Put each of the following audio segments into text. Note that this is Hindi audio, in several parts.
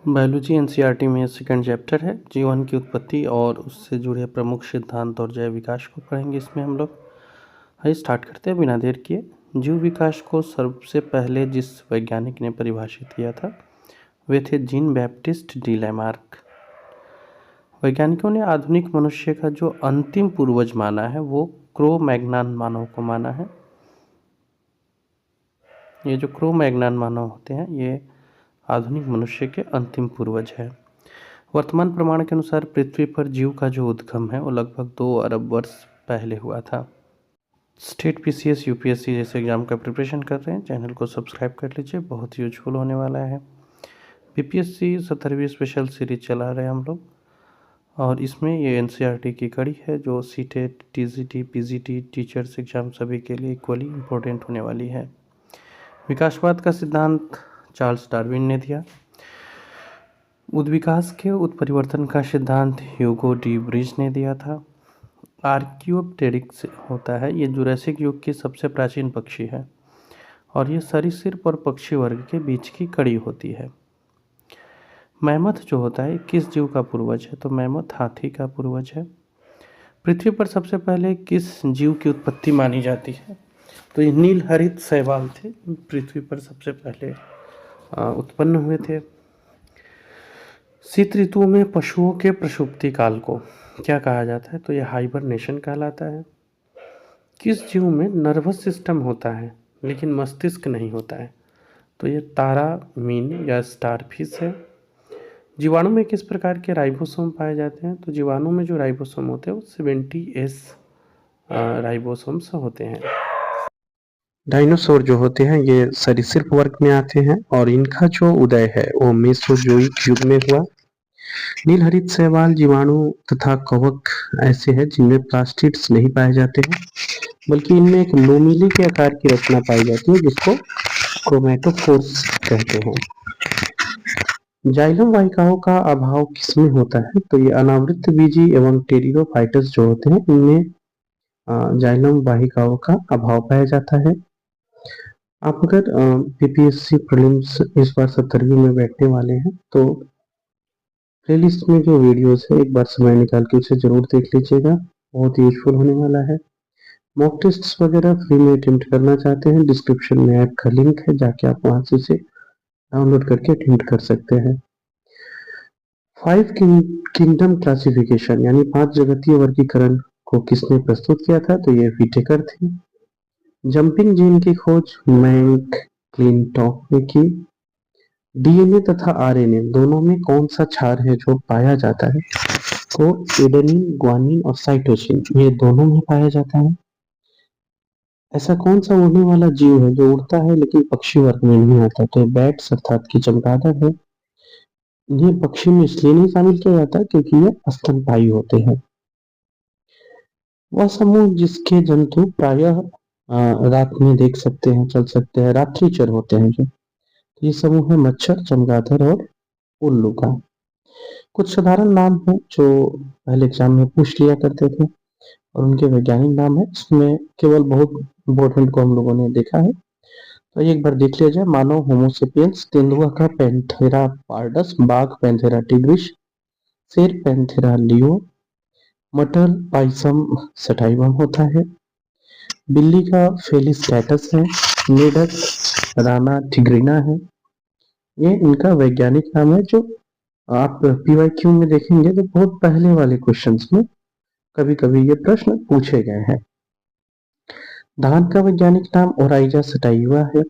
बायोलॉजी एनसीईआरटी में सेकंड चैप्टर है। जीवन की उत्पत्ति और उससे जुड़े प्रमुख सिद्धांत और जैव विकास को पढ़ेंगे इसमें हम लोग। आइए स्टार्ट करते हैं बिना देर किए। जीव विकास को सबसे पहले जिस वैज्ञानिक ने परिभाषित किया था वे थे जीन बैप्टिस्ट डी लैमार्क। वैज्ञानिकों ने आधुनिक मनुष्य का जो अंतिम पूर्वज माना है वो क्रो मैग्नान मानव को माना है। ये जो क्रो मैग्नान मानव होते हैं ये आधुनिक मनुष्य के अंतिम पूर्वज है। वर्तमान प्रमाण के अनुसार पृथ्वी पर जीव का जो उद्गम है वो लगभग 2 अरब वर्ष पहले हुआ था। स्टेट पीसीएस यूपीएससी जैसे एग्जाम का प्रिपरेशन कर रहे हैं, चैनल को सब्सक्राइब कर लीजिए, बहुत यूजफुल होने वाला है। बीपीएससी 17वीं स्पेशल सीरीज चला रहे हैं हम लोग और इसमें ये एनसीईआरटी की कड़ी है जो CTET, TGT, PGT, teachers exam सभी के लिए इक्वली इम्पोर्टेंट होने वाली है। विकासवाद का सिद्धांत चार्ल्स डार्विन ने दिया। उद्विकास के उत्परिवर्तन का सिद्धांत ह्यूगो डी ब्रिज ने दिया था। आर्कियोप्टेरिक्स होता है, ये जुरासिक युग की सबसे प्राचीन पक्षी है और ये सरीसृप और पक्षी वर्ग के बीच की कड़ी होती है। मैमथ जो होता है किस जीव का पूर्वज है, तो मैमथ हाथी का पूर्वज है। पृथ्वी पर सबसे पहले किस जीव की उत्पत्ति मानी जाती है, तो ये नीलहरित शैवाल थे, पृथ्वी पर सबसे पहले उत्पन्न हुए थे। शीत ऋतुओं में पशुओं के प्रसुप्ति काल को क्या कहा जाता है, तो यह हाइबरनेशन कहलाता है। किस जीव में नर्वस सिस्टम होता है लेकिन मस्तिष्क नहीं होता है, तो ये तारा मीन या स्टारफिश है। जीवाणु में किस प्रकार के राइबोसोम पाए जाते हैं, तो जीवाणु में जो राइबोसोम होते हैं वो 70S राइबोसोम्स होते हैं। डायनासोर जो होते हैं ये सरीसृप वर्ग में आते हैं और इनका जो उदय है वो मेसोजोइक युग में हुआ। नीलहरित शैवाल, जीवाणु तथा कवक ऐसे हैं जिनमें प्लास्टिड्स नहीं पाए जाते हैं, बल्कि इनमें एक लोमिली के आकार की रचना पाई जाती है जिसको क्रोमैटोफोर्स कहते हैं। जाइलम वाहिकाओं का अभाव किसमें होता है, तो ये अनावृत बीजी एवं टेरिडोफाइटस जो होते हैं इनमें जाइलम वाहिकाओं का अभाव पाया जाता है। आप अगर पीपीएससी प्रीलिम्स इस बार 70वीं में बैठने वाले हैं तो प्लेलिस्ट में जो वीडियोस है एक बार समय निकाल के उसे जरूर देख लीजिएगा, बहुत यूजफुल होने वाला है। मॉक टेस्ट्स वगैरह फ्री में अटेम्प्ट करना चाहते हैं, डिस्क्रिप्शन में ऐप का लिंक है, जाके आप वहां से उसे डाउनलोड करके अटेम्प्ट कर सकते हैं। 5 किंगडम क्लासिफिकेशन यानी 5 जगतीय वर्गीकरण को किसने प्रस्तुत किया था, तो ये विटेकर थे। जंपिंग जीन की खोज मैकक्लिंटॉक ने की। डीएनए तथा आरएनए दोनों में कौन सा क्षार है जो पाया जाता है, तो एडेनिन, ग्वानिन और साइटोसिन ये दोनों में पाया जाता है। ऐसा कौन सा उड़ने वाला जीव है जो उड़ता है लेकिन पक्षी वर्ग में नहीं आता, तो बैट्स अर्थात की चमगादड़ है। ये पक्षी में इसलिए नहीं शामिल किया जाता क्योंकि ये स्तनपायी होते हैं। वह समूह जिसके जंतु प्रायः रात में देख सकते हैं, चल सकते हैं, रात्रिचर होते हैं जो, ये समूह है मच्छर, चमगादड़ और उल्लू का। कुछ साधारण नाम है जो पहले एग्जाम में पूछ लिया करते थे और उनके वैज्ञानिक नाम है, इसमें केवल बहुत इम्पोर्टेंट को हम लोगों ने देखा है, तो एक बार देख लिया जाए। मानव होमोसेपियंस, तेंदुआ का पैंथेरा पार्डस, बाघ पैंथेरा टिग्रिस, शेर पैंथेरा लियो, मटर पाइसम सटाइवम होता है, बिल्ली का फेलिस कैटस है, मेढक राना टिग्रिना है। ये इनका वैज्ञानिक नाम है जो आप पीवाईक्यू में देखेंगे तो बहुत पहले वाले क्वेश्चंस में कभी कभी ये प्रश्न पूछे गए हैं। धान का वैज्ञानिक नाम ओराइजा सटाइवा है।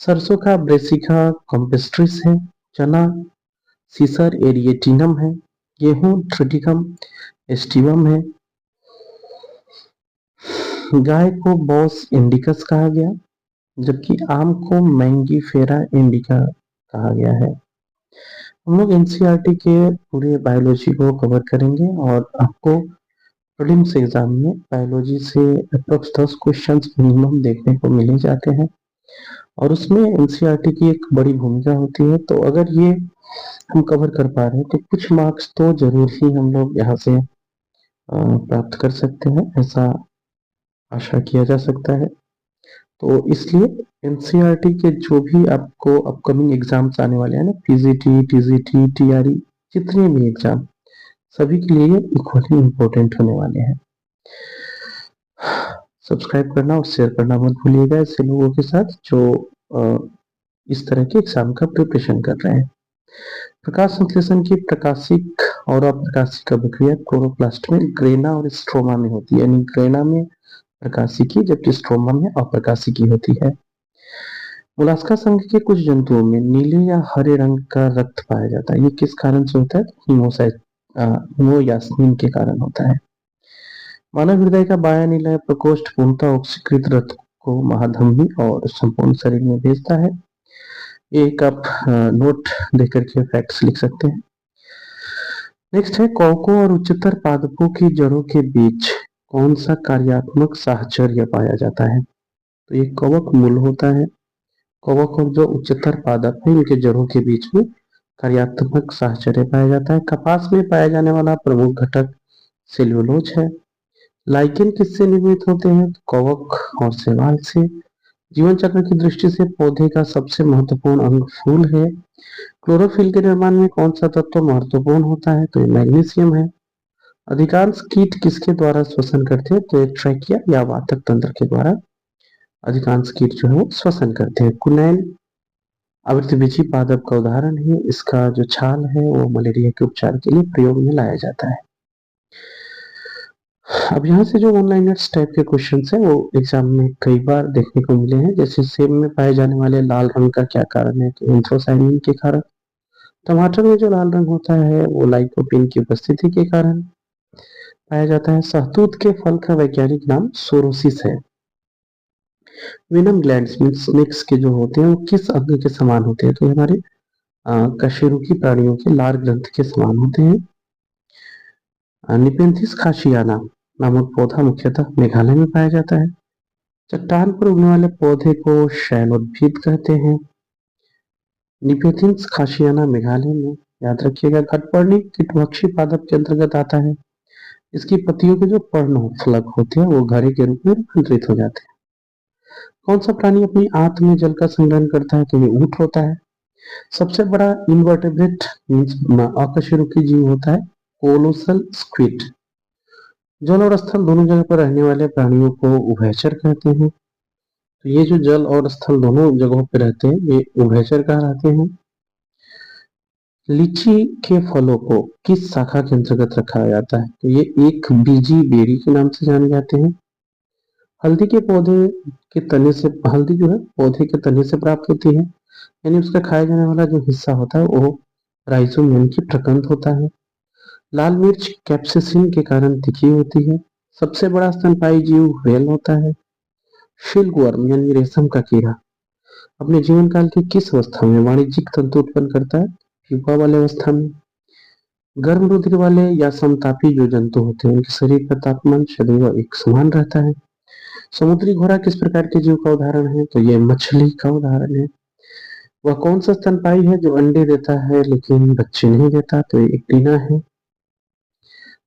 सरसों का ब्रेसिका कॉम्पेस्ट्रिस है। चना सीसर एरिएटिनम है। गेहूं ट्रिटिकम एस्टिवम है। गाय को बॉस इंडिकस कहा गया, जबकि आम को मैंगीफेरा इंडिका कहा गया है। हम लोग एनसीईआरटी के पूरे बायोलॉजी को कवर करेंगे और आपको प्रीलिम्स एग्जाम में बायोलॉजी से अप्रोक्स 10 क्वेश्चंस मिनिमम देखने को मिल जाते हैं और उसमें एनसीईआरटी की एक बड़ी भूमिका होती है। तो अगर ये हम कवर कर पा रहे हैं तो कुछ मार्क्स तो जरूर ही हम लोग यहाँ से प्राप्त कर सकते हैं, ऐसा आशा किया जा सकता है। तो इसलिए एनसीईआरटी के जो भी आपको अपकमिंग एग्जाम्स आने वाले हैं ना, पीजीटी, टीजीटी, टीआरई, जितने भी एग्जाम, सभी के लिए इक्वली इम्पोर्टेंट होने वाले हैं। सब्सक्राइब करना और शेयर करना मत भूलिएगा ऐसे लोगों के साथ जो इस तरह के एग्जाम का प्रिपरेशन कर रहे हैं। प्रकाश संश्लेषण की प्रकाशिक और अप्रकाशिक अभिक्रिया क्लोरोप्लास्ट में ग्रेना और स्ट्रोमा में होती है, यानी ग्रेना में प्रकाशिकी जबकि स्ट्रोमा में अप्रकाशिकी होती है। मोलास्का संघ के कुछ जंतुओं में नीले या हरे रंग का रक्त पाया जाता है। ये किस कारण से होता है? हीमोयास्मीन के कारण होता है। मानव हृदय का बायां नीला प्रकोष्ठ पूर्णतः ऑक्सीकृत रक्त को महाधमनी और संपूर्ण शरीर में भेजता है। एक आप नोट देकर के फैक्ट्स लिख सकते हैं। नेक्स्ट है, कवकों और उच्चतर पादपों की जड़ों के बीच कौन सा कार्यात्मक साहचर्य पाया जाता है? तो ये कवक मूल होता है। कवक और जो उच्चतर पादप है इनके जड़ों के बीच में कार्यात्मक साहचर्य पाया जाता है। कपास में पाया जाने वाला प्रमुख घटक सेल्यूलोज है। लाइकेन किससे निर्मित होते हैं? कवक और शैवाल से। जीवन चक्र की दृष्टि से पौधे का सबसे महत्वपूर्ण अंग फूल है। क्लोरोफिल के निर्माण में कौन सा तत्व महत्वपूर्ण होता है? तो ये मैग्नीशियम है। अधिकांश कीट किसके द्वारा श्वसन करते हैं? तो ये ट्रैकिया या वातक तंत्र के द्वारा अधिकांश कीट जो है वो श्वसन करते हैं। कुनैल आवृतबीजी पादप का उदाहरण है। इसका जो छाल है वो मलेरिया के उपचार के लिए प्रयोग में लाया जाता है। अब यहाँ से जो ऑनलाइनर्स टाइप के क्वेश्चंस हैं वो एग्जाम में कई बार देखने को मिले हैं। जैसे सेब में पाए जाने वाले लाल रंग का क्या कारण है? तो एंथ्रोसायनिन के कारण। टमाटर में जो लाल रंग होता है वो लाइकोपीन की उपस्थिति के कारण पाया जाता है। शहतूत के फल का वैज्ञानिक नाम सोरोसिस है। वेनम ग्लैंड्स स्नेक्स के जो होते हैं वो किस अंग के समान होते हैं? तो हमारे कशेरुकी प्राणियों के लार ग्रंथ के समान होते हैं। निपेंथिस खासियाना नामक पौधा मुख्यतः मेघालय में पाया जाता है। चट्टान पर उगने वाले पौधे को शैलोद्भिद कहते हैं। निपेंथिस खासियाना मेघालय में, याद रखिएगा। घटपर्णी कीटभक्षी पादप के अंतर्गत आता है। इसकी पत्तियों के जो पर्ण फलक होते हैं वो घड़े के रूप में रूपांतरित हो जाते हैं। कौन सा प्राणी अपनी आंत में जल का संग्रहण करता है? तो ये ऊंट होता है। सबसे बड़ा इनवर्टेब्रेट अकशेरुकी जीव होता है कोलोसल स्क्विड। जल और स्थल दोनों जगह पर रहने वाले प्राणियों को उभयचर कहते हैं। तो ये जो जल और स्थल दोनों जगहों पर रहते हैं ये उभयचर कहलाते हैं। लीची के फलों को किस शाखा के अंतर्गत रखा जाता है? तो ये एक बीजी बेरी के नाम से जाने जाते हैं। हल्दी के पौधे के तने से, हल्दी जो है पौधे के तने से प्राप्त होती है, यानी उसका खाया जाने वाला जो हिस्सा होता है वो राइजोम यानी कि प्रकंद होता है। लाल मिर्च कैप्सिसिन के कारण तीखी होती है। सबसे बड़ा स्तनपायी जीव व्हेल होता है। सिल्कवर्म यानी रेशम का कीड़ा अपने जीवन काल की किस अवस्था में वाणिज्यिक तंतु उत्पन्न करता है? प्यूपा वाले अवस्था में। गर्म रुधिर वाले या समतापी जो जंतु होते हैं उनके शरीर का तापमान सदैव एक समान रहता है। समुद्री घोड़ा किस प्रकार के जीव का उदाहरण है? तो ये मछली का उदाहरण है। वह कौन सा स्तनपायी है जो अंडे देता है लेकिन बच्चे नहीं देता? तो ये एक टीना है।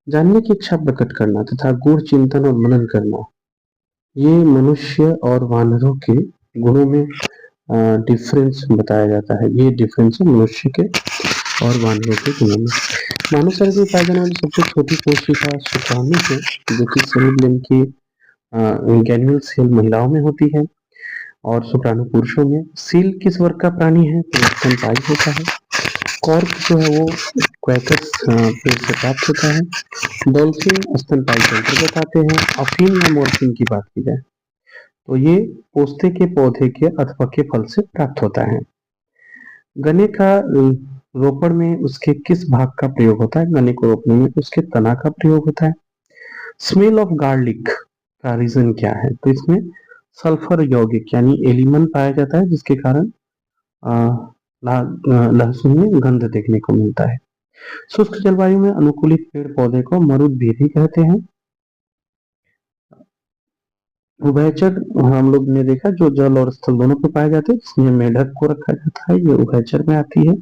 जानने की इच्छा प्रकट करना तथा गूढ़ चिंतन और मनन करना, ये मनुष्य और वानरों के गुणों में डिफरेंस बताया जाता है। ये डिफरेंस है मनुष्य के और वानरों के गुणों में। मानव शरीर में पाई जाने वाली सबसे छोटी कोशिका शुक्राणु है, जो कि सेल की गैन्युल सेल महिलाओं में होती है और शुक्राणु पुरुषों में। सील किस वर्ग का प्राणी है? तो स्तनपायी होता है। कॉर्क जो है वो क्वैकस पेड़ से प्राप्त होता है। डॉल्फिन स्तनपायी के अंतर्गत आते हैं। अफीन या मॉर्फिन की बात की जाए तो ये पोस्ते के पौधे के अथवा के फल से प्राप्त होता है। गन्ने का रोपण में उसके किस भाग का प्रयोग होता है? गन्ने को रोपने में उसके तना का प्रयोग होता है। स्मेल ऑफ गार्लिक का रीजन क्या है? तो इसमें सल्फर यौगिक यानी एलिमन पाया जाता है, जिसके कारण लहसुन में गंध देखने को मिलता है। शुष्क जलवायु में अनुकूलित पेड़ पौधे को मरुद्भिदी कहते हैं। उभयचर हम लोग ने देखा जो जल और स्थल दोनों पे पाए जाते हैं, इसमें मेढक को रखा जाता है, ये उभयचर में आती है।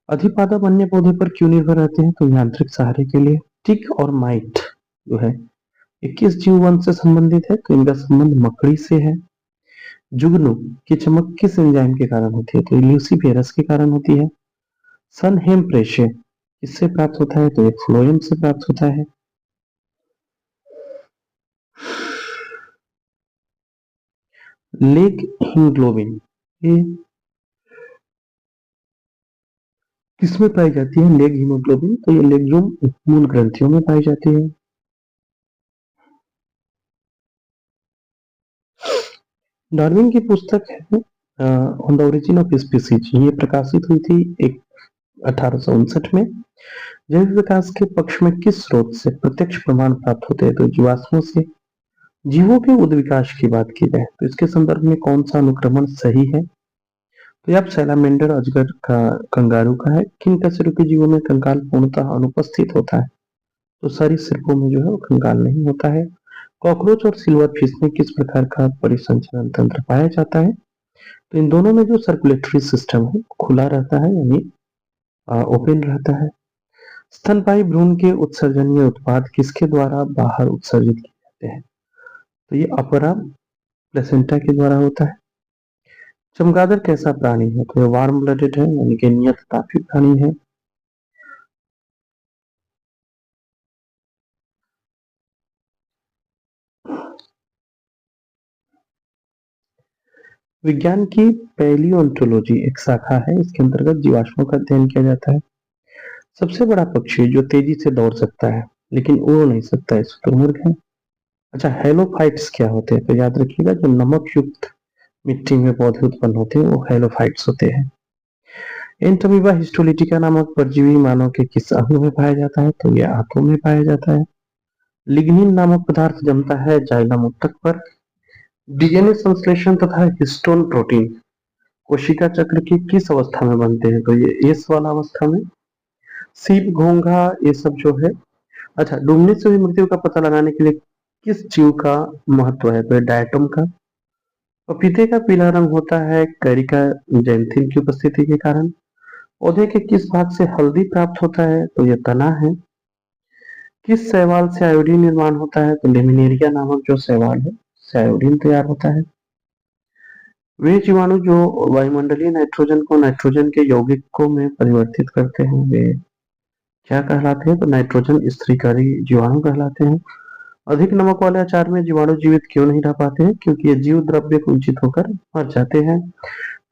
अधिपादप अन्य पौधे पर क्यों निर्भर रहते हैं? तो यांत्रिक सहारे के लिए। टिक और माइट जो है 21 जीव वंश से संबंधित है, तो इनका संबंध मकड़ी से है। जुगनू की चमक किस एंजाइम के कारण होती है? तो ल्यूसीफेरस के कारण होती है। सन हेम प्रेशे किससे प्राप्त होता है? तो ये फ्लोएम से प्राप्त होता है। लेग हीमोग्लोबिन ये किसमें पाई जाती है? लेग हीमोग्लोबिन तो ये लेग्यूम मूल ग्रंथियों में पाई जाती है। डार्विन की पुस्तक है on the origin of species, ये प्रकाशित हुई थी एक 1859 में। जैव विकास के पक्ष में किस स्रोत से प्रत्यक्ष प्रमाण प्राप्त होते हैं? तो जीवाश्मों से। जीवों के उद्विकास की बात की जाए तो इसके संदर्भ में कौन सा अनुक्रमण सही है? तो आप सैलामेंडर अजगर का कंगारू का है। किन कशेरुकी जीवों में कंकाल पूर्णतः अनुपस्थित होता है? तो सरीसृपों में जो है वो कंकाल नहीं होता है। कॉकरोच और सिल्वर फिश में किस प्रकार का परिसंचरण तंत्र पाया जाता है? तो इन दोनों में जो सर्कुलेटरी सिस्टम है खुला रहता है, यानी ओपन रहता है। स्तनपायी भ्रूण के उत्सर्जनीय उत्पाद किसके द्वारा बाहर उत्सर्जित किए जाते हैं? तो ये अपरा प्लेसेंटा के द्वारा होता है। चमगादड़ कैसा प्राणी है? तो ये वार्म ब्लडेड है, यानी कि नियततापी प्राणी है। विज्ञान की पैलियोंटोलॉजी एक शाखा है, इसके अंतर्गत जीवाश्मों का अध्ययन किया जाता है। सबसे बड़ा पक्षी जो तेजी से दौड़ सकता है लेकिन उड़ नहीं सकता है शुतुरमुर्ग है। अच्छा, हेलोफाइट्स क्या होते हैं? तो याद रखिएगा, जो नमक युक्त मिट्टी में पौधे उत्पन्न होते हैं वो हेलोफाइट्स होते हैं। एंटोमीबा हिस्टोलिटिका नामक परजीवी मानव के किस अंग में पाया जाता है? तो ये आंतों में पाया जाता है। लिग्निन नामक पदार्थ जमता है जाइलम ऊतक पर। डीएनए संश्लेषण तथा हिस्टोन प्रोटीन कोशिका चक्र की किस अवस्था में बनते हैं? तो ये एस वाला अवस्था में। सीप, घोंघा ये सब जो है। अच्छा, डूबने से हुई मृत्यु का पता लगाने के लिए किस जीव का महत्व है? तो डायटम का। पपीते का पीला रंग होता है कैरिका जैंथिन की उपस्थिति के कारण। पौधे के किस भाग से हल्दी प्राप्त होता है? तो यह तना है। किस शैवाल से आयोडीन निर्माण होता है? तो लेमिनेरिया नामक जो शैवाल है से आयोडीन तैयार होता है। वे जीवाणु जो वायुमंडलीय नाइट्रोजन को नाइट्रोजन के यौगिकों में परिवर्तित करते हैं वे क्या कहलाते हैं? तो नाइट्रोजन स्थिरीकारी जीवाणु कहलाते हैं। अधिक नमक वाले अचार में जीवाणु जीवित क्यों नहीं रह पाते हैं? क्योंकि ये जीव द्रव्य कुंचित होकर मर जाते हैं।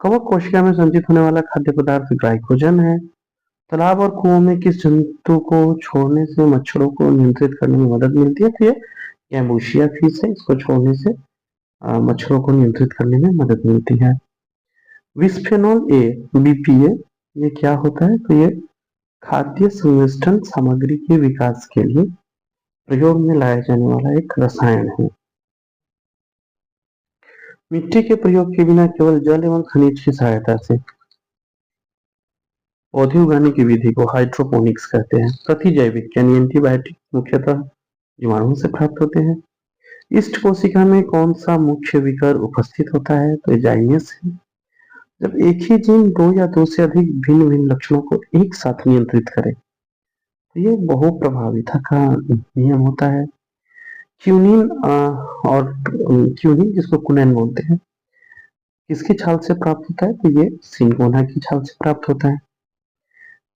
कवक कोशिका में संचित होने वाला खाद्य पदार्थ ग्लाइकोजन है। तालाब और कुओं में किस जंतु को छोड़ने से मच्छरों को नियंत्रित करने में मदद मिलती है? तो ये गैम्बूशिया फिश है, इसको छोड़ने से मच्छरों को नियंत्रित करने में मदद मिलती है। बिस्फेनॉल ए, बीपीए, ये क्या होता है? तो ये खाद्य संमिश्रण सामग्री के विकास के लिए प्रयोग में लाया जाने वाला एक रसायन है। मिट्टी के प्रयोग के बिना केवल जल एवं खनिज की सहायता से पौधे उगाने की विधि को हाइड्रोपोनिक्स कहते हैं। प्रतिजैविक यानी एंटीबायोटिक मुख्यतः जीवाणुओं से प्राप्त होते हैं। इष्ट कोशिका में कौन सा मुख्य विकर उपस्थित होता है? तो जाइनस है। जब एक ही जीन दो या दो से अधिक भिन्न भिन्न लक्षणों को एक साथ नियंत्रित करे तो ये बहुप्रभाविता का नियम होता है। क्यूनिन और क्यूनिन जिसको कुनैन बोलते हैं किसकी छाल से प्राप्त होता है? तो ये सिंगोना की छाल से प्राप्त होता है।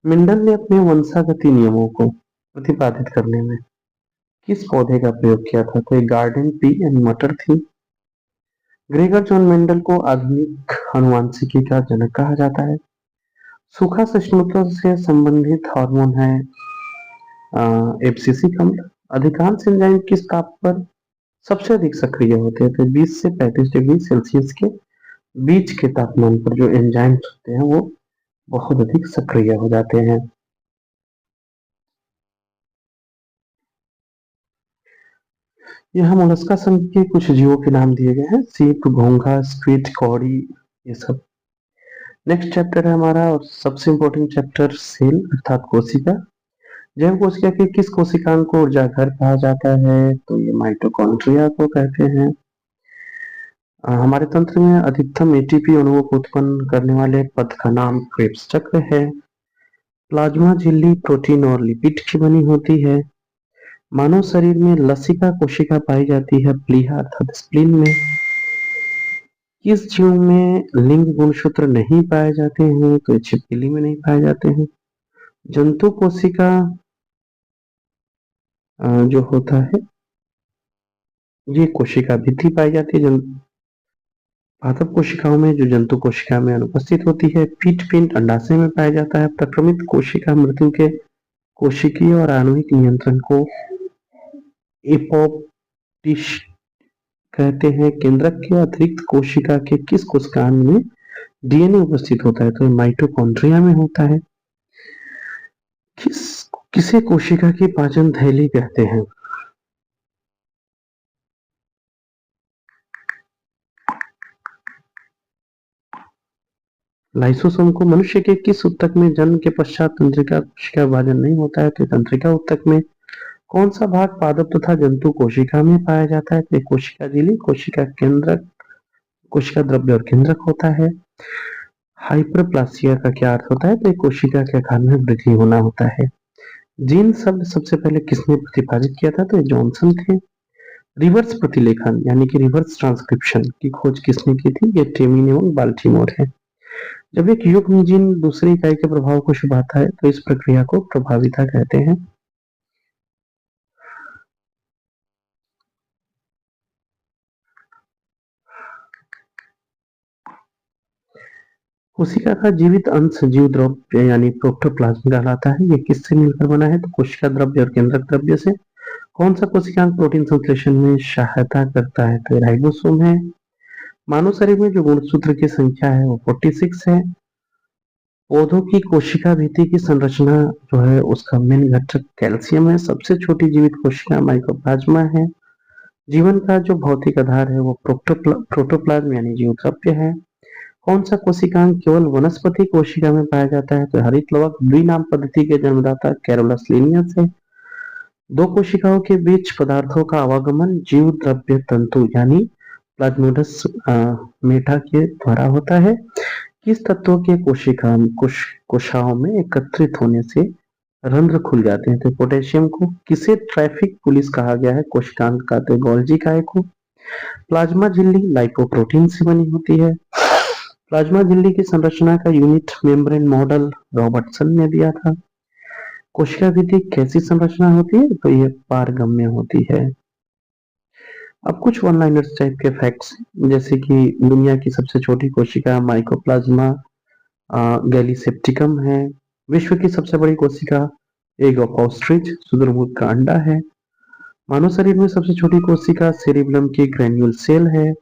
मेंडल ने अपने वंशागति नियमों को प्रतिपादित करने में किस पौधे का प्रयोग किया था? तो ये गार्डन पी यानी मटर थी। ग्रेगर जॉन मेंडल को आधुनिक आनुवंशिकी का जनक कहा जाता है। सूखा सहिष्णुता से संबंधित हार्मोन है एब्सिसिक अम्ल। अधिकांश एंजाइम किस ताप पर सबसे अधिक सक्रिय होते हैं? तो 20 से 35 डिग्री सेल्सियस के बीच के तापमान पर जो एंजाइम्स होते हैं वो बहुत अधिक सक्रिय हो जाते हैं। यहाँ मोलस्का संघ के कुछ जीवों के नाम दिए गए हैं, सीप, घोंघा, स्क्विड, कौड़ी, ये सब। नेक्स्ट चैप्टर है हमारा और सबसे इंपॉर्टेंट चैप्टर सेल अर्थात कोशिका। जैव कोशिका के किस कोशिकांग को ऊर्जा घर कहा जाता है? तो ये माइटोकॉन्ड्रिया को कहते हैं। हमारे तंत्र में अधिकतम एटीपी अणुओं को उत्पन्न करने वाले पद का नाम क्रेब्स चक्र है। प्लाज्मा झिल्ली प्रोटीन और लिपिड की बनी होती है। मानव शरीर में लसिका कोशिका पाई जाती है प्लीहा अर्थात स्प्लीन में। किस जीव में लिंग गुणसूत्र नहीं पाए जाते हैं? तो ये छिपकली में नहीं पाए जाते हैं। जंतु कोशिका जो होता है ये कोशिका भित्ति पाई जाती है। पादप कोशिकाओं में जो जंतु कोशिका में अनुपस्थित होती है। पीट पिंड अंडाशय में पाया जाता है। प्रक्रमित कोशिका मृत्यु के कोशिकीय और आणविक नियंत्रण को एपोप्टिस कहते हैं। केंद्रक के अतिरिक्त कोशिका के किस कोशिकांग में डीएनए उपस्थित होता है? तो माइटोकॉन्ड्रिया में होता है। किसे कोशिका की पाचन थैली कहते हैं? लाइसोसोम को। मनुष्य के किस ऊतक में जन्म के पश्चात तंत्रिका कोशिका विभाजन नहीं होता है? तो तंत्रिका ऊतक में। कौन सा भाग पादप तथा जंतु कोशिका में पाया जाता है? तो कोशिका झिल्ली, कोशिका केंद्रक, कोशिका द्रव्य और केंद्रक होता है। हाइपरप्लासिया का क्या अर्थ होता है? तो कोशिका के आकार में वृद्धि होना होता है। जीन शब्द सबसे पहले किसने प्रतिपादित किया था? तो ये जॉनसन थे। रिवर्स प्रतिलेखन यानी कि रिवर्स ट्रांसक्रिप्शन की खोज किसने की थी? ये टेमिन एवं बाल्टीमोर है। जब एक युग्म जीन दूसरी इकाई के प्रभाव को छुपाता है तो इस प्रक्रिया को प्रभाविता कहते हैं। कोशिका का जीवित अंश जीव द्रव्य यानी प्रोटोप्लाज्म कहलाता है। ये किससे मिलकर बना है? तो कोशिका द्रव्य और केंद्रक द्रव्य से। कौन सा कोशिकांग प्रोटीन संश्लेषण में सहायता करता है? तो राइबोसोम है। मानव शरीर में जो गुणसूत्र की संख्या है वो 46 है। पौधों की कोशिका भित्ति की संरचना जो है उसका मेन घटक कैल्शियम है। सबसे छोटी जीवित कोशिका माइकोप्लाज्मा है। जीवन का जो भौतिक आधार है वो प्रोटोप्लाज्म यानी जीव द्रव्य है। कौन सा कोशिकांग केवल वनस्पति कोशिका में पाया जाता है? तो हरित लवक द्विनाम पद्धति के जन्मदाता कैरोलस लिनियस है। दो कोशिकाओं के बीच पदार्थों का आवागमन जीव द्रव्य तंतु यानी प्लाज्मोडस मेटा के द्वारा होता है। किस तत्व के कोशिकाओं में एकत्रित होने से रंध्र खुल जाते हैं? तो पोटेशियम को। किसे ट्रैफिक पुलिस कहा गया है कोशिकांग का? तो गोल्जी काय को। प्लाज्मा झिल्ली लाइपोप्रोटीन से बनी होती है। प्लाज्मा झिल्ली की संरचना का यूनिट मेम्ब्रेन मॉडल रॉबर्टसन ने दिया था। कोशिका भित्ति कैसी संरचना होती है? तो ये पारगम्य होती है। अब कुछ वन लाइनर्स टाइप के फैक्ट्स जैसे कि दुनिया की सबसे छोटी कोशिका माइकोप्लाज्मा गैलीसेप्टिकम है। विश्व की सबसे बड़ी कोशिका एग ऑफ ऑस्ट्रिच शुतुरमुर्ग का अंडा है। मानव शरीर में सबसे छोटी कोशिका सेरिबेलम की ग्रेन्यूल सेल है।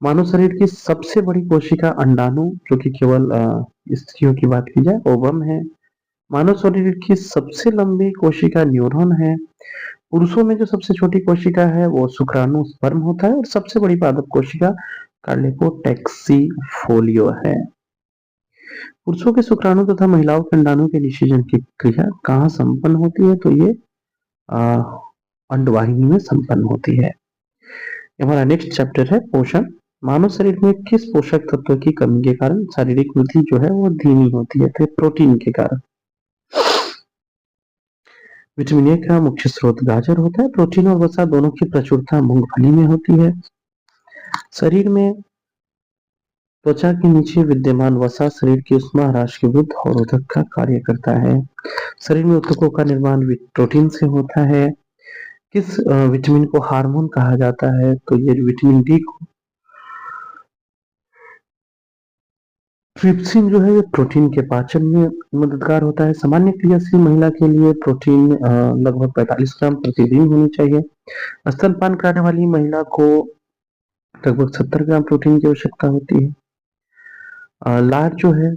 मानव शरीर की सबसे बड़ी कोशिका अंडाणु जो कि केवल स्त्रियों की बात की जाए ओवम है। मानव शरीर की सबसे लंबी कोशिका न्यूरॉन है। पुरुषों में जो सबसे छोटी कोशिका है वो शुक्राणु स्पर्म होता है और सबसे बड़ी पादप कोशिका कार्डियोटैक्सीफोलियो है। पुरुषों के शुक्राणु तथा महिलाओं के अंडाणु के निषेचन की क्रिया कहाँ संपन्न होती है? तो ये अंडवाहिनी में संपन्न होती है। हमारा नेक्स्ट चैप्टर है पोषण। मानव शरीर में किस पोषक तत्व की कमी के कारण शारीरिक वृद्धि जो है वो धीमी होती है? तो प्रोटीन के कारण। विटामिन ए का मुख्य स्रोत गाजर होता है। प्रोटीन और वसा दोनों की प्रचुरता मूंगफली में होती है। शरीर में त्वचा के नीचे विद्यमान वसा शरीर की उष्मा ह्रास के विरुद्ध अवरोधक का कार्य करता है। शरीर में ऊतकों का निर्माण प्रोटीन से होता है। किस विटामिन को हार्मोन कहा जाता है? तो ये विटामिन डी को। ट्रिप्सिन जो है ये प्रोटीन के पाचन में मददगार होता है। सामान्य क्रियाशील महिला के लिए प्रोटीन लगभग 45 ग्राम प्रतिदिन होनी चाहिए। स्तनपान कराने वाली महिला को लगभग 70 ग्राम प्रोटीन की आवश्यकता होती है। लार जो है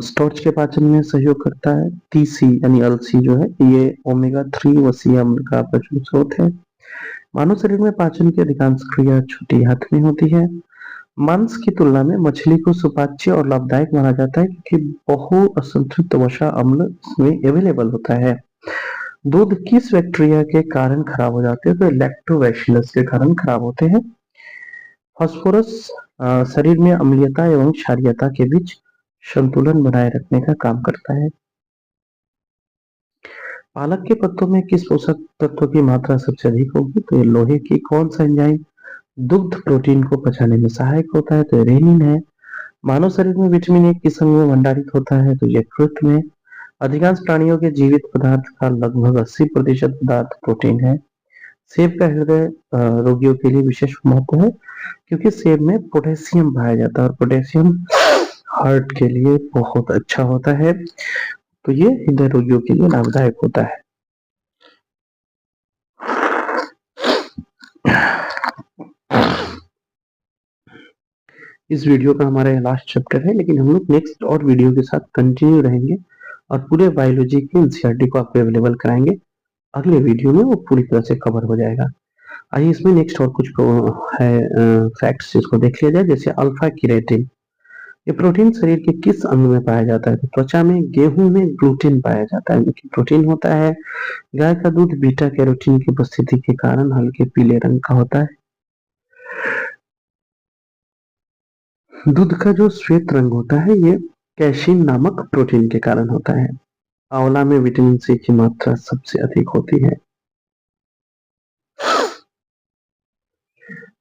स्टार्च के पाचन में सहयोग करता है। टीसी यानी अलसी जो है ये ओमेगा 3 वसीय अम्ल का प्रचुर स्रोत है। मानव शरीर में पाचन की अधिकांश क्रिया छोटी हाथ में होती है। मांस की तुलना में मछली को सुपाच्य और लाभदायक माना जाता है क्योंकि बहु असंतृप्त वसा अम्ल इसमें अवेलेबल होता है। दूध किस बैक्टीरिया के कारण खराब हो जाते हैं? तो लैक्टोबैसिलस के कारण खराब होते हैं। फास्फोरस शरीर में अम्लीयता एवं क्षारीयता के बीच संतुलन बनाए रखने का काम करता है। पालक के पत्तों में किस पोषक तत्व की मात्रा सबसे अधिक होगी? तो ये लोहे की। कौन सा एंजाइम दुग्ध प्रोटीन को पचाने में सहायक होता है तो रेनिन है। मानव शरीर में विटामिन ए किस अंग में भंडारित होता है तो यकृत में। अधिकांश प्राणियों के जीवित पदार्थ का लगभग 80% पदार्थ प्रोटीन है। सेब का हृदय रोगियों के लिए विशेष महत्व है क्योंकि सेब में पोटेशियम पाया जाता है और पोटेशियम हार्ट के लिए बहुत अच्छा होता है, तो ये हृदय रोगियों के लिए लाभदायक होता है। इस वीडियो का हमारा लास्ट चैप्टर है, लेकिन हम लोग नेक्स्ट और वीडियो के साथ कंटिन्यू रहेंगे और पूरे बायोलॉजी के एनसीईआरटी को आपको अवेलेबल कराएंगे। अगले वीडियो में वो पूरी तरह से कवर हो जाएगा। आइए इसमें नेक्स्ट और कुछ है फैक्ट्स जिसको देख लिया जाए। जैसे अल्फा कीरेटिन, ये प्रोटीन शरीर के किस अंग में पाया जाता है तो त्वचा में। गेहूं में ग्लूटेन पाया जाता है, प्रोटीन होता है। गाय का दूध बीटा कैरोटीन की उपस्थिति के कारण हल्के पीले रंग का होता है। दूध का जो श्वेत रंग होता है ये कैसीन नामक प्रोटीन के कारण होता है। आंवला में विटामिन सी की मात्रा सबसे अधिक होती है।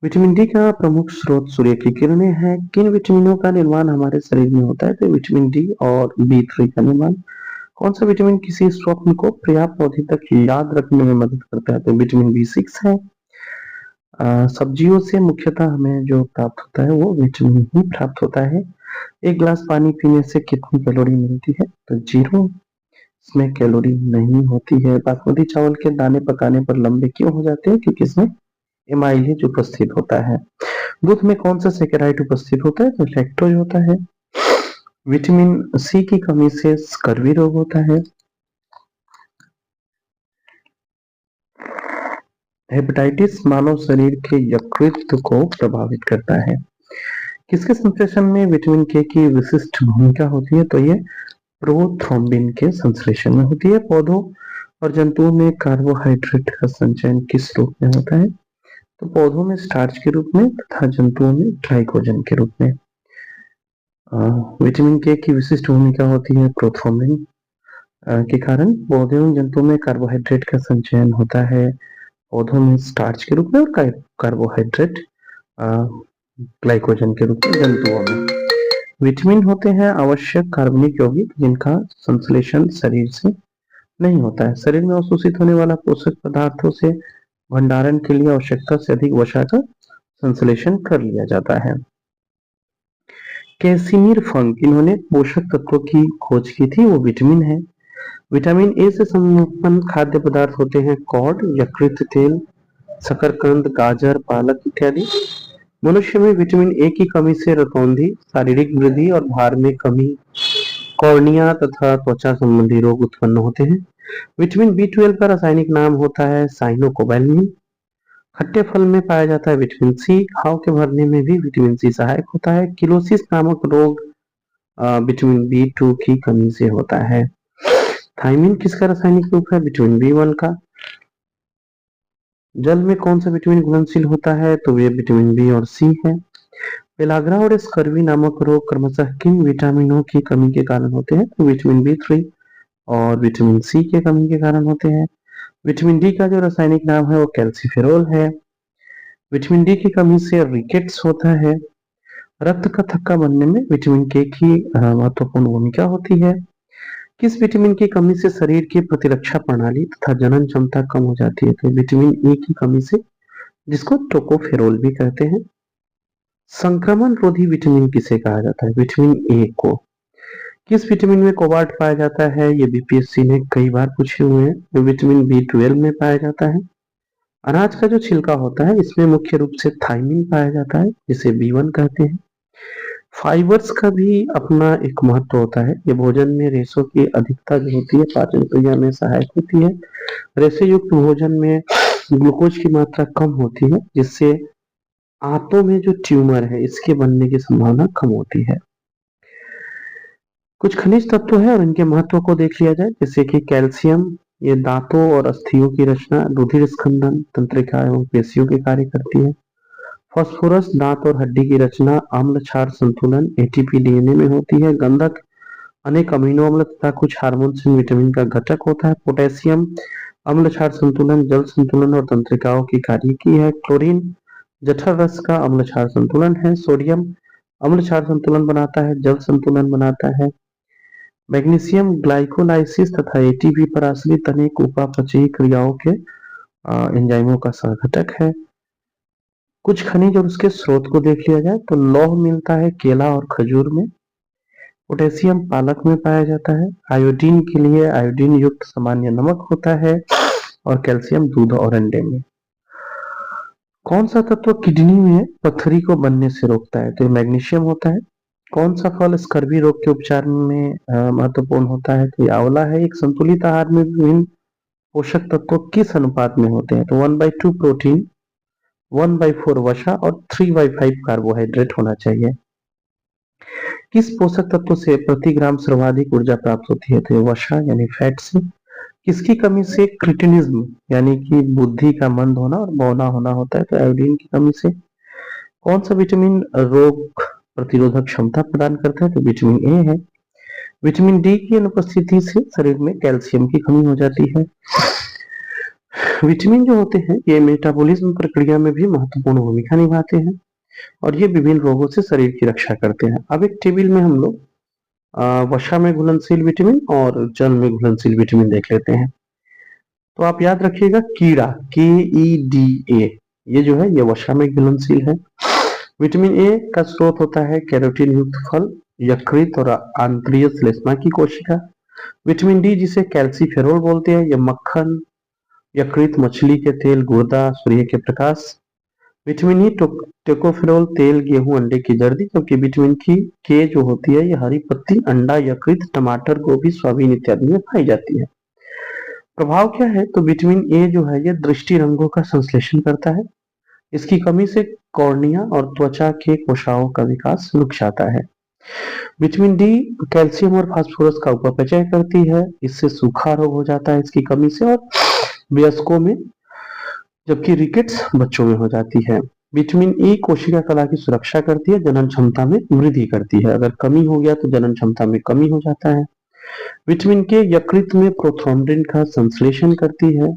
विटामिन डी का प्रमुख स्रोत सूर्य की किरणें हैं। किन विटामिनों का निर्माण हमारे शरीर में होता है तो विटामिन डी और B3 का निर्माण। कौन सा विटामिन किसी स्वप्न को पर्याप्त अवधि तक याद रखने में मदद करता है तो विटामिन B6 है। सब्जियों से मुख्यतः हमें जो प्राप्त होता है वो विटामिन ही प्राप्त होता है। एक गिलास पानी पीने से कितनी कैलोरी मिलती है तो 0, इसमें कैलोरी नहीं होती है। बासमती चावल के दाने पकाने पर लंबे क्यों हो जाते हैं क्योंकि इसमें एमाइलेज उपस्थित होता है। दूध में कौन सा सेकेराइड उपस्थित होता है तो लैक्टोज होता है। विटामिन सी की कमी से स्कर्वी रोग होता है। हेपेटाइटिस मानव शरीर के यकृत को प्रभावित करता है। किसके संश्लेषण में विटामिन के की विशिष्ट भूमिका होती है तो ये प्रोथ्रोम्बिन के संश्लेषण में होती है। पौधों और जंतुओं में कार्बोहाइड्रेट का संचयन किस रूप में होता है तो पौधों में स्टार्च के रूप में तथा जंतुओं में ग्लाइकोजन के रूप में। विटामिन के की विशिष्ट भूमिका होती है प्रोथ्रोम्बिन के कारण। पौधों एवं जंतुओं में कार्बोहाइड्रेट का संचयन होता है, पौधों में स्टार्च के रूप में और कार्बोहाइड्रेट ग्लाइकोजन के रूप में जंतुओं में। विटामिन होते हैं आवश्यक कार्बनिक यौगिक जिनका संश्लेषण शरीर से नहीं होता है। शरीर में अवशोषित होने वाला पोषक पदार्थों से भंडारण के लिए आवश्यकता से अधिक वसा का संश्लेषण कर लिया जाता है। कैसिमिर फंक, इन्होंने पोषक तत्वों की खोज की थी, वो विटामिन है। विटामिन ए से संपन्न खाद्य पदार्थ होते हैं कॉड, यकृत तेल, शकरकंद, गाजर, पालक इत्यादि। मनुष्य में विटामिन ए की कमी से रतौंधी, शारीरिक वृद्धि और भार में कमी, कॉर्निया तथा त्वचा संबंधी रोग उत्पन्न होते हैं। विटामिन B12 का रासायनिक नाम होता है साइनोकोबैल्मिन। खट्टे फल में पाया जाता है विटामिन सी। घाव के भरने में भी विटामिन सी सहायक होता है। किलोसिस नामक रोग विटामिन B2 की कमी से होता है। थायमिन किसका रासायनिक रूप है विटामिन B1 का। जल में कौन सा विटामिन घुलनशील होता है तो वे विटामिन बी और सी है। पेलाग्रा और स्कर्वी नामक रोग क्रमशः किन विटामिनों की कमी के कारण होते हैं तो विटामिन B3 और विटामिन सी के कमी के कारण होते हैं। विटामिन डी का जो रासायनिक नाम है वो कैल्सीफेरोल है। विटामिन डी की कमी से रिकेट्स होता है। रक्त का थक्का बनने में विटामिन के की महत्वपूर्ण भूमिका होती है। किस विटामिन की कमी से शरीर की प्रतिरक्षा प्रणाली तथा जनन क्षमता कम हो जाती है तो विटामिन ए की कमी से, जिसको टोकोफेरोल भी कहते हैं। संक्रमण रोधी विटामिन किसे कहा जाता है विटामिन ए को। किस विटामिन में कोबाल्ट पाया जाता है, ये बीपीएससी ने कई बार पूछे हुए हैं। तो विटामिन B12 में पाया जाता है। अनाज का जो छिलका होता है इसमें मुख्य रूप से थायमिन पाया जाता है जिसे B1 कहते हैं। फाइबर्स का भी अपना एक महत्व होता है। ये भोजन में रेशों की अधिकता जो होती है पाचन क्रिया में सहायक होती है। रेशे युक्त भोजन में ग्लूकोज की मात्रा कम होती है जिससे आंतों में जो ट्यूमर है इसके बनने की संभावना कम होती है। कुछ खनिज तत्व है और इनके महत्व को देख लिया जाए, जैसे कि कैल्शियम, ये दांतों और अस्थियों की रचना, रुधिर स्कंदन, तंत्रिका एवं पेशियों के कार्य करती है। फास्फोरस दांत और हड्डी की रचना, अम्ल क्षार संतुलन, एटीपी डीएनए में होती है। गंधक अनेक अमीनो अम्ल तथा कुछ हार्मोन से विटामिन का घटक होता है। पोटेशियम अम्ल क्षार संतुलन, जल संतुलन और तंत्रिकाओं की कार्य की है। क्लोरीन जठर रस का अम्ल क्षार संतुलन है। सोडियम अम्ल क्षार संतुलन बनाता है, जल संतुलन बनाता है। मैग्नीशियम ग्लाइकोलाइसिस तथा एटीपी पर आश्रित अनेक उपापचयी क्रियाओं के एंजाइमों का सहघटक है। कुछ खनिज और उसके स्रोत को देख लिया जाए तो लौह मिलता है केला और खजूर में। पोटेशियम पालक में पाया जाता है। आयोडीन के लिए आयोडीन युक्त सामान्य नमक होता है और कैल्शियम दूध और अंडे में। कौन सा तत्व किडनी में पत्थरी को बनने से रोकता है? तो मैग्नीशियम होता है। कौन सा फल स्कर्वी रोग के उपचार में महत्वपूर्ण होता है? तो ये आंवला है। एक संतुलित आहार में विभिन्न पोषक तत्व किस अनुपात में होते हैं? तो 1/2 प्रोटीन, 1/4 वसा और 3/5 कार्बोहाइड्रेट होना चाहिए। किस पोषक तत्व से प्रति ग्राम सर्वाधिक ऊर्जा प्राप्त होती है? तो वसा यानी फैट से। किसकी कमी से क्रिटिनिज्म यानी कि बुद्धि का मंद होना और बौना होना होता है? तो आयोडीन की कमी से। कौन सा विटामिन रोग प्रतिरोधक क्षमता प्रदान करता है? तो विटामिन ए है। विटामिन डी की अनुपस्थिति से शरीर में कैल्शियम की कमी हो जाती है। विटामिन जो होते हैं ये मेटाबॉलिज्म प्रक्रिया में भी महत्वपूर्ण भूमिका निभाते हैं और ये विभिन्न रोगों से शरीर की रक्षा करते हैं। अब एक टेबल में हम लोग वसा में घुलनशील विटामिन और जल में घुलनशील विटामिन देख लेते हैं। तो आप याद रखिएगा कीड़ा KEDA ये जो है ये वसा में घुलनशील है। विटामिन ए का स्रोत होता है कैरोटीन युक्त फल, यकृत और आंतरीय श्लेष्मा की कोशिका। विटामिन डी जिसे कैल्सीफेरोल बोलते हैं ये मक्खन, यकृत, मछली के तेल, गुर्दा, सूर्य के प्रकाश। विटामिन ई टोकोफेरोल तेल, गेहूं, अंडे की जर्दी। क्योंकि विटामिन के जो होती है ये हरी पत्ती, अंडा, यकृत, टमाटर, गोभी, सोयाबीन इत्यादि में पाई जाती है। प्रभाव क्या है? तो विटामिन ए जो है ये दृष्टि रंगों का संश्लेषण करता है। इसकी कमी से कॉर्निया और त्वचा के कोशिकाओं का विकास रुक जाता है। विटामिन डी कैल्शियम और फास्फोरस का उपचय करती है, इससे सूखा रोग हो जाता है इसकी कमी से और वयस्कों में, जबकि रिकेट्स बच्चों में हो जाती है। विटामिन ई कोशिका कला की सुरक्षा करती है, जनन क्षमता में वृद्धि करती है। अगर कमी हो गया तो जनन क्षमता में कमी हो जाता है। विटामिन के यकृत में प्रोथ्रोम्बिन का संश्लेषण करती है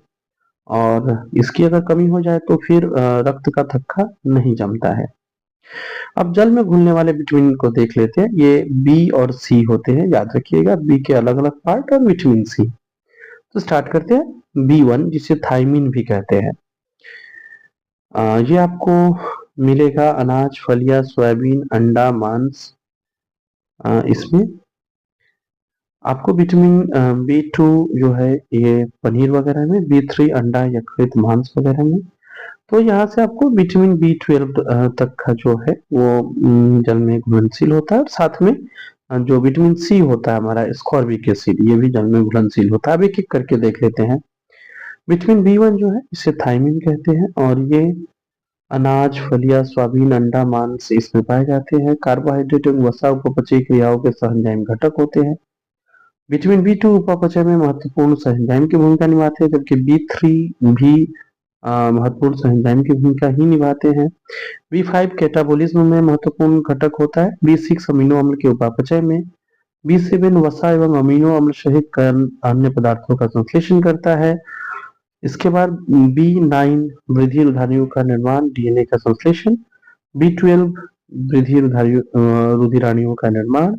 और इसकी अगर कमी हो जाए तो फिर रक्त का थक्का नहीं जमता है। अब जल में घुलने वाले विटामिन को देख लेते हैं। ये बी और सी होते हैं, याद रखिएगा बी के अलग अलग पार्ट और विटामिन सी। तो स्टार्ट करते हैं B1 जिसे थायमिन भी कहते हैं। ये आपको मिलेगा अनाज, फलियां, सोयाबीन, अंडा, मांस। इसमें आपको विटामिन B2 जो है ये पनीर वगैरह में, B3 अंडा, यकृत, मांस वगैरह में। तो यहाँ से आपको विटामिन B12 तक का जो है वो जल में घुलनशील होता है और साथ में जो विटामिन सी होता है हमारा स्कॉर्बिक एसिड ये भी जल में घुलनशील होता है। अब एक एक करके देख लेते हैं। विटामिन B1 जो है इसे थायमिन कहते हैं और ये अनाज, फलियां, सोयाबीन, अंडा, मांस इसमें पाए जाते हैं। कार्बोहाइड्रेट एवं वसा उपपचयी क्रियाओं के सहएंजाइम घटक होते हैं। विटामिन B2 उपापचय में महत्वपूर्ण सहएंजाइम की भूमिका निभाते हैं, जबकि B3 भी महत्वपूर्ण सहएंजाइम की भूमिका ही निभाते हैं। B5 कैटाबोलिज्म में महत्वपूर्ण घटक होता है। B6 अमीनो अम्ल के उपापचय में। B7 वसा एवं अमीनो अम्ल सहित अन्य पदार्थों का संश्लेषण करता है। इसके बाद B9 वृद्धि रुधिराणुओं का निर्माण, DNA का संश्लेषण। B12 वृद्धि रुधिराणुओं का निर्माण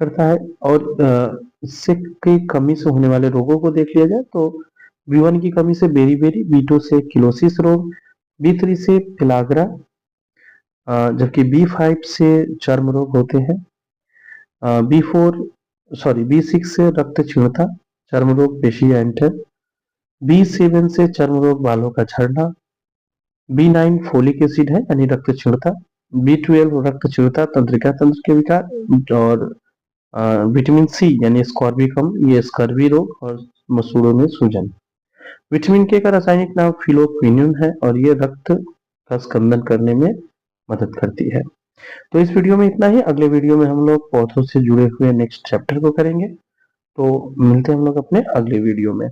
करता है। और इससे की कमी से होने वाले रोगों को देख लिया जाए तो B1 की कमी से बेरी, B2 से किलोसिस रोग, B3 से पिलाग्रा, जबकि B5 से चर्म रोग होते हैं। B6 से रक्त क्षीणता, चर्म रोग, पेशी एंटर। B7 से चर्म रोग, बालों का झड़ना। B9 फोलिक एसिड है यानी रक्त क्षीणता। B12 रक्त क्षीणता, तंत्रिका तंत्र के विकार। और विटामिन सी यानी स्कॉर्बिकम ये स्कर्वी रोग और मसूड़ों में सूजन। विटामिन के का रासायनिक नाम फिलोक्विनिन है और ये रक्त का स्कंदन करने में मदद करती है। तो इस वीडियो में इतना ही। अगले वीडियो में हम लोग पौधों से जुड़े हुए नेक्स्ट चैप्टर को करेंगे। तो मिलते हैं हम लोग अपने अगले वीडियो में।